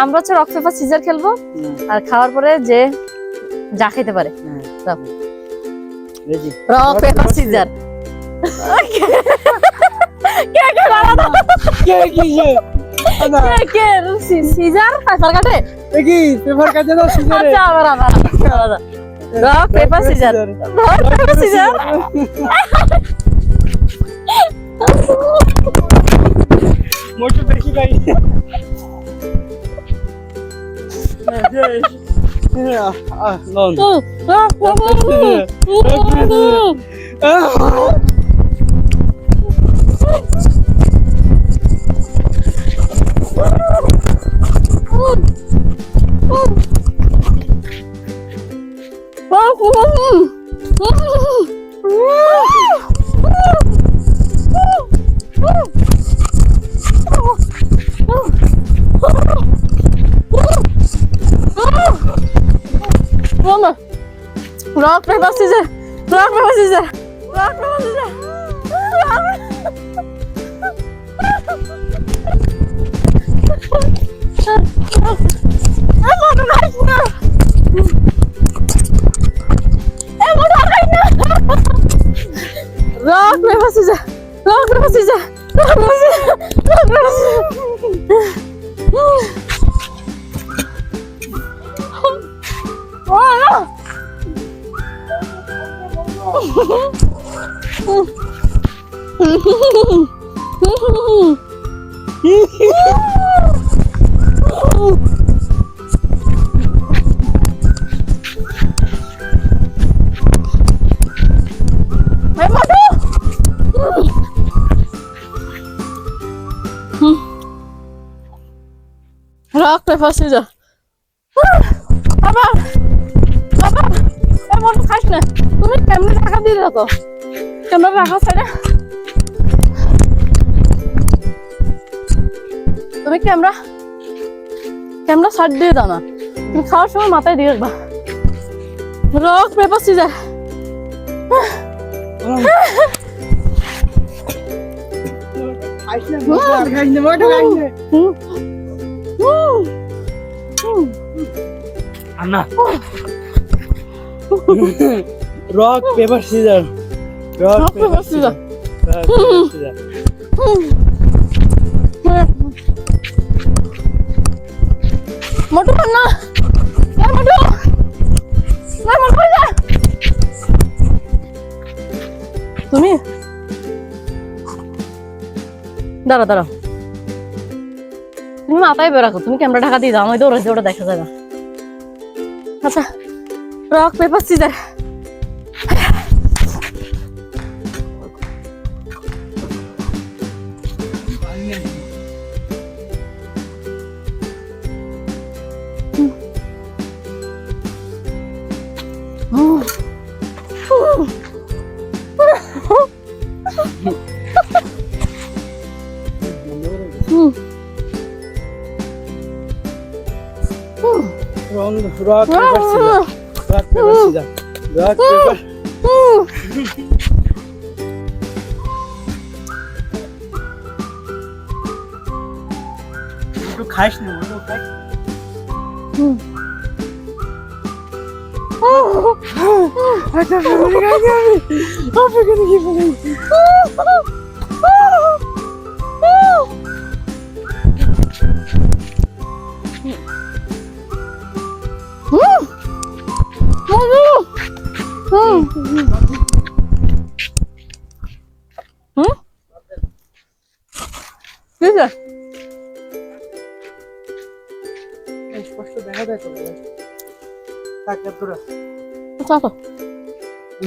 আমরা হচ্ছে rock paper caesar খেলবো আর খাওয়ার পরে যে যা খেতে পারে rock paper scissor scissor paper কাটে পেপার কাটে না সিজারে আচ্ছা আবার rock paper scissor rock paper scissor মোটু বেশি খাই নন Rock, paper, scissors. Rock, paper, scissors. Rock, paper, scissors. Rock, paper, scissors. Rock, paper, scissors. Rock, paper, scissors. Rock, paper, scissors. Oh, no. Rock, paper, scissors. Papa, Papa, এমন খাস না তুমি camera Dhaka দিয়ে দাও তো ক্যামেরা রাখা সাইডে তুমি ক্যামেরা সাইড দিয়ে দাও না তুমি খাওয়ার সময় মাথায় দিয়ে রাখবা rock paper caesar Anna. Rock, paper, scissors. Rock, paper, scissors. Rock, paper, scissors. মোটু না মোটু না মোটু যা তুমি দাঁড়া দাঁড়া তুমি মাথায় বের রাখো তুমি ক্যামেরা ঢাকা দিয়ে দাও আমি দৌড়াচ্ছি ওটা দেখা যায় না আচ্ছা rock paper caesar Rock, paper, scissors. Rock, paper, scissors. Rock, paper. মোটু খাইস না মোটু খাইস আচ্ছা ফ্যামিলি খাইনি আমি আপনাকে দেখি ফেলি স্পষ্ট দেখা যায় তো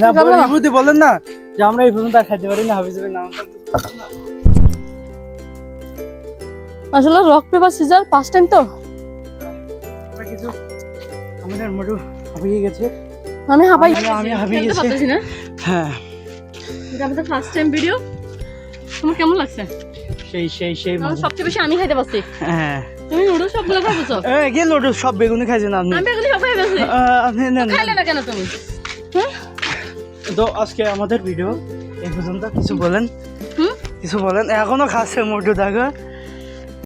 না বলেন না যে আমরা এই পর্যন্ত আর খাইতে পারি না হাবিজাবের নাম আসলে rock paper caesar first time তো কিছু আমাদের মোটু হাবিয়ে গেছে আমি হাবিয়ে গেছি না হ্যাঁ এটা আমাদের ফার্স্ট টাইম ভিডিও তোমার কেমন লাগছে সেই সবচেয়ে বেশি আমি খাইতে পারছি হ্যাঁ তুমি নুডলস সবগুলো খাইছো কি নুডলস সব বেগুনি খাইছেন আপনি আমি বেগুনি সব খাইছি আপনি নেন খাইলে না কেন তুমি তো আজকে আমাদের ভিডিও এই পর্যন্ত কিছু বলেন এখনো খাচ্ছে মোটু দেখা